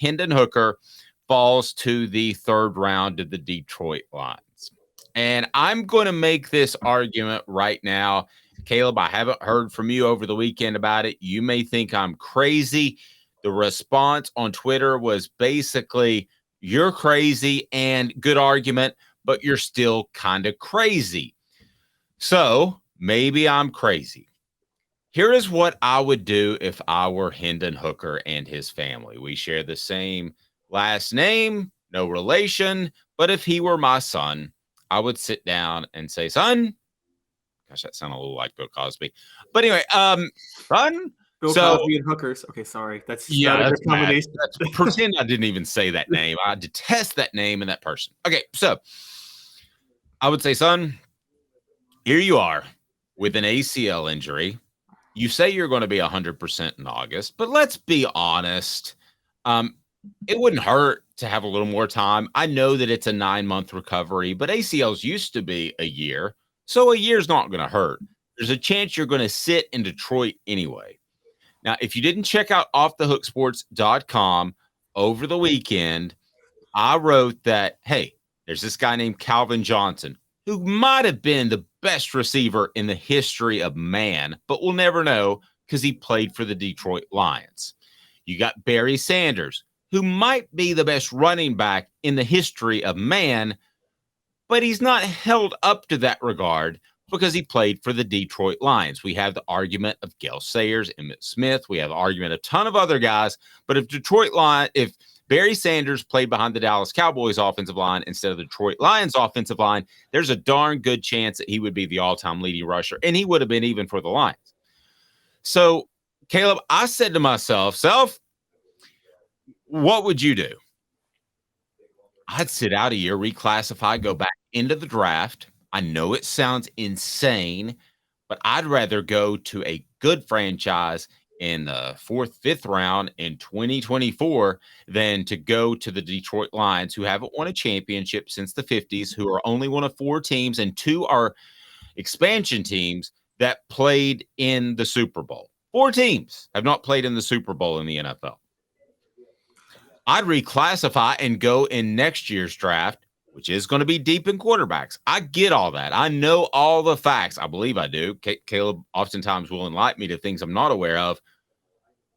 Hendon Hooker falls to the third round of the Detroit Lions. And I'm going to make this argument right now. Caleb, I haven't heard from you over the weekend about it. You may think I'm crazy. The response on Twitter was basically, you're crazy and good argument, but you're still kind of crazy. So maybe I'm crazy. Here is what I would do if I were Hendon Hooker and his family. We share the same last name, no relation, but if he were my son, I would sit down and say, son, gosh, that sounded a little like Bill Cosby. But anyway, son. Bill Cosby and Hookers. Okay, sorry. That's a combination. Pretend I didn't even say that name. I detest that name and that person. Okay, so I would say, son, here you are with an ACL injury. You say you're going to be 100% in August, but let's be honest. It wouldn't hurt to have a little more time. I know that it's a 9-month recovery, but ACLs used to be a year. So a year's not going to hurt. There's a chance you're going to sit in Detroit anyway. Now, if you didn't check out offthehooksports.com over the weekend, I wrote that, hey, there's this guy named Calvin Johnson who might have been the best receiver in the history of man, but we'll never know because he played for the Detroit Lions. You got Barry Sanders, who might be the best running back in the history of man, but he's not held up to that regard because he played for the Detroit Lions. We have the argument of Gale Sayers, Emmitt Smith. We have the argument of a ton of other guys. But if Barry Sanders played behind the Dallas Cowboys offensive line instead of the Detroit Lions offensive line, there's a darn good chance that he would be the all-time leading rusher, and he would have been even for the Lions. So, Caleb, I said to myself, what would you do? I'd sit out a year, reclassify, go back into the draft. I know it sounds insane, but I'd rather go to a good franchise in the 4th, 5th round in 2024 than to go to the Detroit Lions, who haven't won a championship since the 50s, who are only one of 4 teams, and 2 are expansion teams that played in the Super Bowl. 4 teams have not played in the Super Bowl in the NFL. I'd reclassify and go in next year's draft, which is going to be deep in quarterbacks. I get all that. I know all the facts. I believe I do. Caleb oftentimes will enlighten me to things I'm not aware of.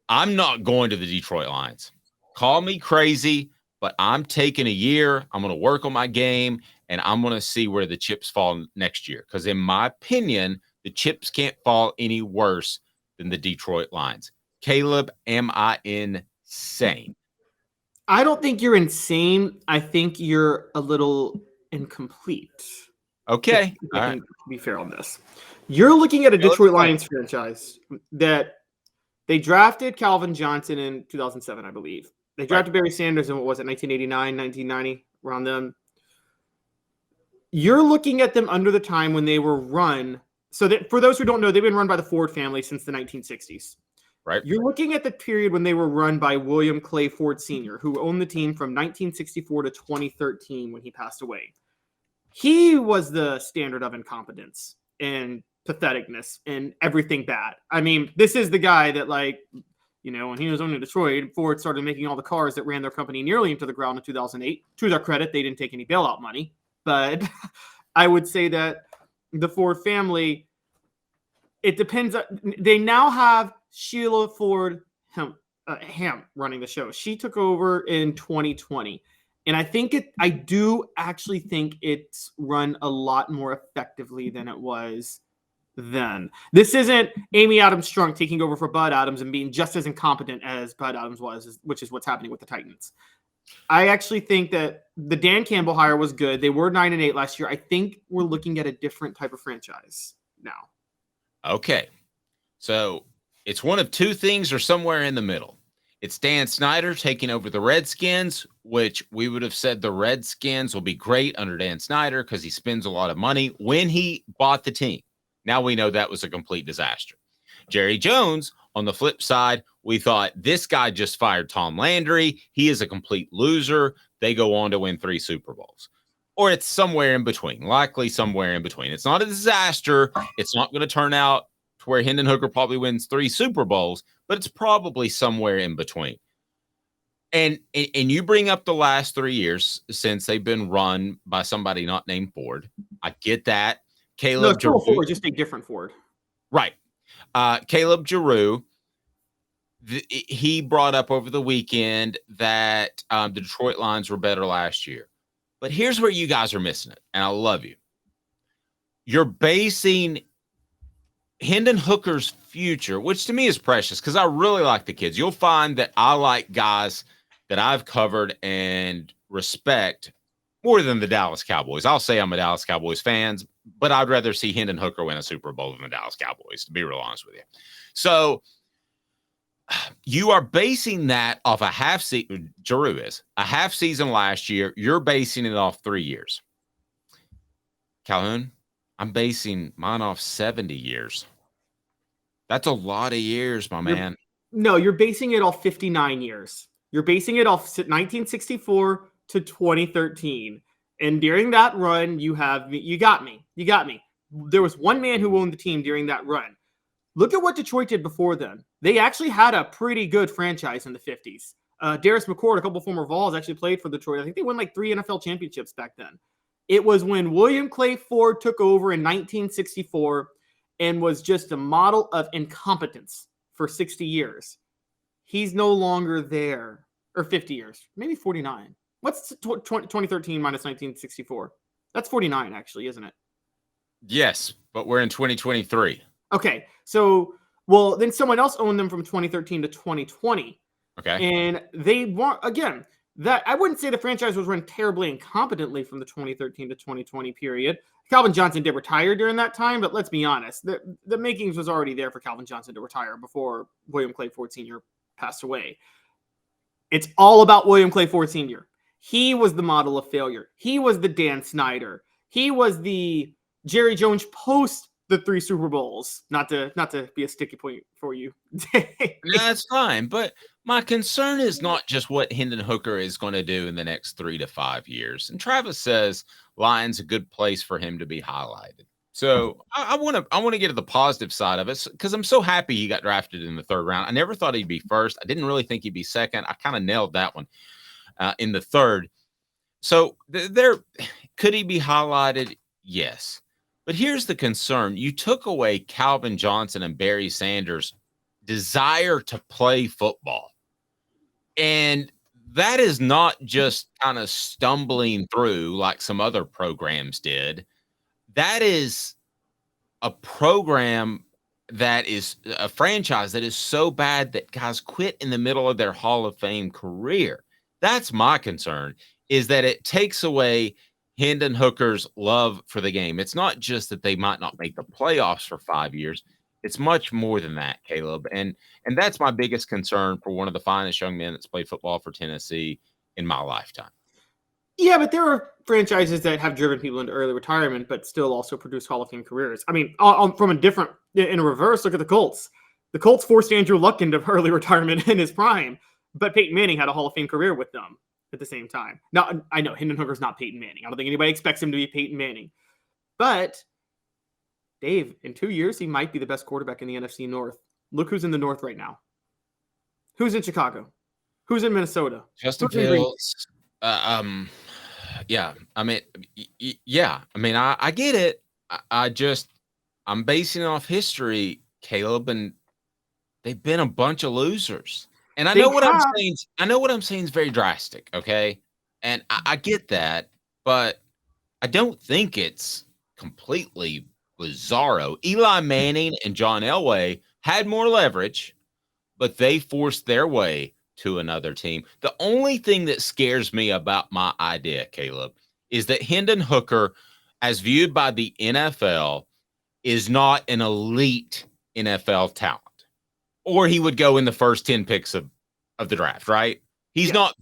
I'm not going to the Detroit Lions. Call me crazy, but I'm taking a year. I'm going to work on my game, and I'm going to see where the chips fall next year. Because in my opinion, the chips can't fall any worse than the Detroit Lions. Caleb, am I insane? I don't think you're insane. I think you're a little incomplete. Okay. I can be fair on this. You're looking at a Detroit Lions franchise that they drafted Calvin Johnson in 2007, I believe. They drafted Barry Sanders in, 1989, 1990, around them. You're looking at them under the time when they were run. So that, for those who don't know, they've been run by the Ford family since the 1960s. Right. You're looking at the period when they were run by William Clay Ford Sr., who owned the team from 1964 to 2013 when he passed away. He was the standard of incompetence and patheticness and everything bad. I mean, this is the guy that, when he was owning Detroit, Ford started making all the cars that ran their company nearly into the ground in 2008. To their credit, they didn't take any bailout money. But I would say that the Ford family, it depends. They now have Sheila Ford Ham running the show. She took over in 2020. And I do actually think it's run a lot more effectively than it was then. This isn't Amy Adams Strunk taking over for Bud Adams and being just as incompetent as Bud Adams was, which is what's happening with the Titans. I actually think that the Dan Campbell hire was good. They were 9-8 last year. I think we're looking at a different type of franchise now. Okay. So it's one of 2 things or somewhere in the middle. It's Dan Snyder taking over the Redskins, which we would have said the Redskins will be great under Dan Snyder because he spends a lot of money when he bought the team. Now we know that was a complete disaster. Jerry Jones, on the flip side, we thought this guy just fired Tom Landry. He is a complete loser. They go on to win 3 Super Bowls. Or it's somewhere in between, likely somewhere in between. It's not a disaster. It's not going to turn out to where Hendon Hooker probably wins 3 Super Bowls, but it's probably somewhere in between. And you bring up the last 3 years since they've been run by somebody not named Ford. I get that. No, Caleb it's still Giroux, Ford, just a different Ford. right? Caleb Giroux, he brought up over the weekend that the Detroit Lions were better last year. But here's where you guys are missing it, and I love you. You're basing Hendon Hooker's future, which to me is precious because I really like the kids. You'll find that I like guys that I've covered and respect more than the Dallas Cowboys. I'll say I'm a Dallas Cowboys fan, but I'd rather see Hendon Hooker win a Super Bowl than the Dallas Cowboys, to be real honest with you. So you are basing that off a half season. Giroux is a half season last year. You're basing it off 3 years. Calhoun, I'm basing mine off 70 years. That's a lot of years, my man. No, you're basing it off 59 years. You're basing it off 1964 to 2013. And during that run, you got me. There was one man who owned the team during that run. Look at what Detroit did before then. They actually had a pretty good franchise in the 50s. Darius McCord, a couple former Vols, actually played for Detroit. I think they won like 3 NFL championships back then. It was when William Clay Ford took over in 1964 and was just a model of incompetence for 60 years. He's no longer there. Or 50 years. Maybe 49. What's 2013 minus 1964? That's 49, actually, isn't it? Yes, but we're in 2023. Okay, so, well, then someone else owned them from 2013 to 2020. Okay. And they want, again, that I wouldn't say the franchise was run terribly incompetently from the 2013 to 2020 period. Calvin Johnson did retire during that time, but let's be honest, the makings was already there for Calvin Johnson to retire before William Clay Ford Sr. passed away. It's all about William Clay Ford Sr. He was the model of failure. He was the Dan Snyder. He was the Jerry Jones post the 3 Super Bowls. Not to be a sticky point for you. No, that's fine. But my concern is not just what Hendon Hooker is going to do in the next 3 to 5 years. And Travis says Lions a good place for him to be highlighted. So I want to get to the positive side of it because I'm so happy he got drafted in the 3rd round. I never thought he'd be first. I didn't really think he'd be second. I kind of nailed that one in the 3rd. So there, could he be highlighted? Yes. But here's the concern. You took away Calvin Johnson and Barry Sanders' desire to play football. And that is not just kind of stumbling through like some other programs did. That is a program that is a franchise that is so bad that guys quit in the middle of their Hall of Fame career. That's my concern, is that it takes away Hendon Hooker's love for the game. It's not just that they might not make the playoffs for 5 years. It's much more than that, Caleb. And that's my biggest concern for one of the finest young men that's played football for Tennessee in my lifetime. Yeah, but there are franchises that have driven people into early retirement, but still also produce Hall of Fame careers. I mean, in a reverse, look at the Colts. The Colts forced Andrew Luck into early retirement in his prime, but Peyton Manning had a Hall of Fame career with them at the same time. Now, I know Hendon Hooker's not Peyton Manning. I don't think anybody expects him to be Peyton Manning. But, Dave, in 2 years, he might be the best quarterback in the NFC North. Look who's in the North right now. Who's in Chicago? Who's in Minnesota? Justin Fields. Yeah. I mean, yeah. I mean, I get it. I'm basing it off history, Caleb, and they've been a bunch of losers. And I know what I'm saying. I know what I'm saying is very drastic. Okay. And I get that, but I don't think it's completely bizarro. Eli Manning and John Elway had more leverage, but they forced their way to another team. The only thing that scares me about my idea, Caleb, is that Hendon Hooker, as viewed by the NFL, is not an elite NFL talent. Or he would go in the first 10 picks of the draft, right? He's not.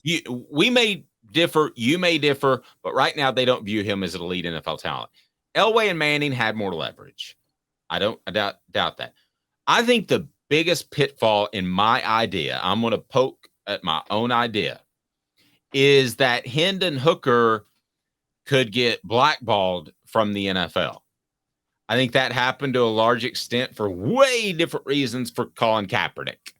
We may differ. You may differ. But right now, they don't view him as an elite NFL talent. Elway and Manning had more leverage. I doubt that. I think the biggest pitfall in my idea, I'm going to poke at my own idea, is that Hendon Hooker could get blackballed from the NFL. I think that happened to a large extent for way different reasons for Colin Kaepernick.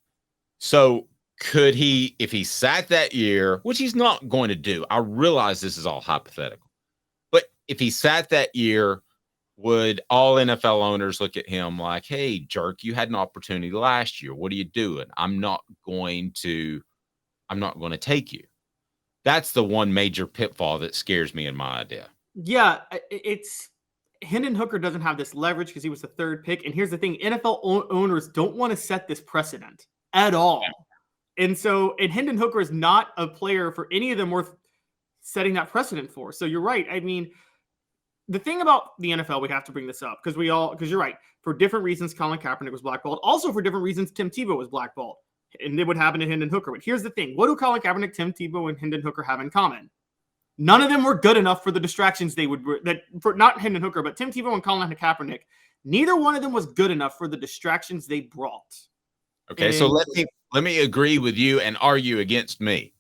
So Could he, if he sat that year, which he's not going to do, I realize this is all hypothetical, but if he sat that year, would all NFL owners look at him like, hey, jerk, you had an opportunity last year. What are you doing? I'm not going to take you. That's the one major pitfall that scares me in my idea. Yeah, it's Hendon Hooker doesn't have this leverage because he was the third pick. And here's the thing, NFL owners don't want to set this precedent at all. And Hendon Hooker is not a player for any of them worth setting that precedent for. So you're right. I mean, the thing about the NFL, we have to bring this up because you're right. For different reasons, Colin Kaepernick was blackballed. Also, for different reasons, Tim Tebow was blackballed. And it would happen to Hendon Hooker. But here's the thing. What do Colin Kaepernick, Tim Tebow, and Hendon Hooker have in common? None of them were good enough for the distractions not Hendon Hooker, but Tim Tebow and Colin Kaepernick. Neither one of them was good enough for the distractions they brought. Okay, so let me agree with you and argue against me.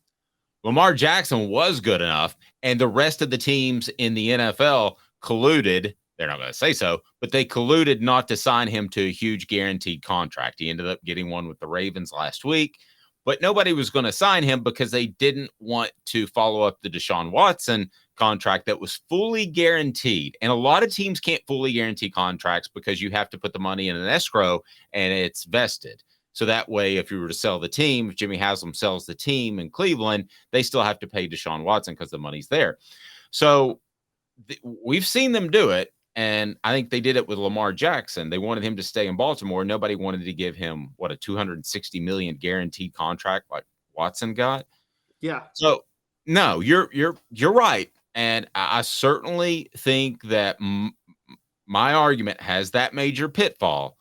Lamar Jackson was good enough, and the rest of the teams in the NFL colluded. They're not going to say so, but they colluded not to sign him to a huge guaranteed contract. He ended up getting one with the Ravens last week, but nobody was going to sign him because they didn't want to follow up the Deshaun Watson contract that was fully guaranteed. And a lot of teams can't fully guarantee contracts because you have to put the money in an escrow and it's vested. So that way, if you were to sell the team, if Jimmy Haslam sells the team in Cleveland, they still have to pay Deshaun Watson because the money's there. So we've seen them do it. And I think they did it with Lamar Jackson. They wanted him to stay in Baltimore. Nobody wanted to give him a $260 million guaranteed contract like Watson got. Yeah. So no, you're right, and I certainly think that my argument has that major pitfall.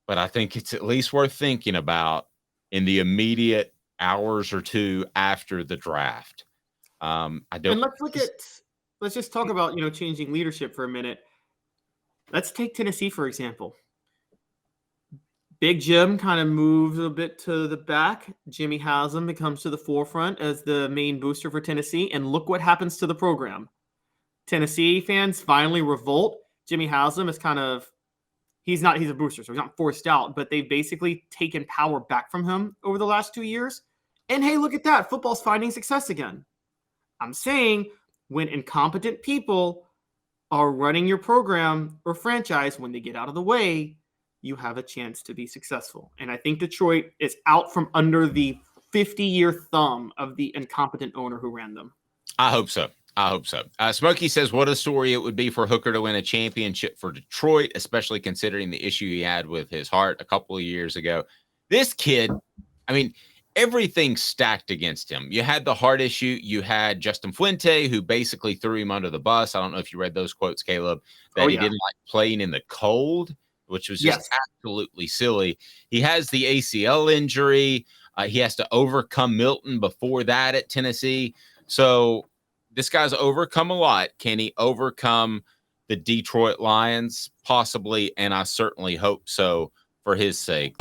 But I think it's at least worth thinking about in the immediate hours or two after the draft. I don't. And let's just talk about changing leadership for a minute. Let's take Tennessee, for example. Big Jim kind of moves a bit to the back. Jimmy Haslam becomes to the forefront as the main booster for Tennessee. And look what happens to the program. Tennessee fans finally revolt. Jimmy Haslam is he's a booster, so he's not forced out, but they've basically taken power back from him over the last 2 years. And hey, look at that. Football's finding success again. I'm saying when incompetent people are running your program or franchise, when they get out of the way, you have a chance to be successful. And I think Detroit is out from under the 50-year thumb of the incompetent owner who ran them. I hope so. Smokey says, what a story it would be for Hooker to win a championship for Detroit, especially considering the issue he had with his heart a couple of years ago. This kid, I mean, everything stacked against him. You had the heart issue. You had Justin Fuente, who basically threw him under the bus. I don't know if you read those quotes, Caleb, that he didn't like playing in the cold, which was just absolutely silly. He has the ACL injury. He has to overcome Milton before that at Tennessee. So this guy's overcome a lot. Can he overcome the Detroit Lions? Possibly, and I certainly hope so for his sake.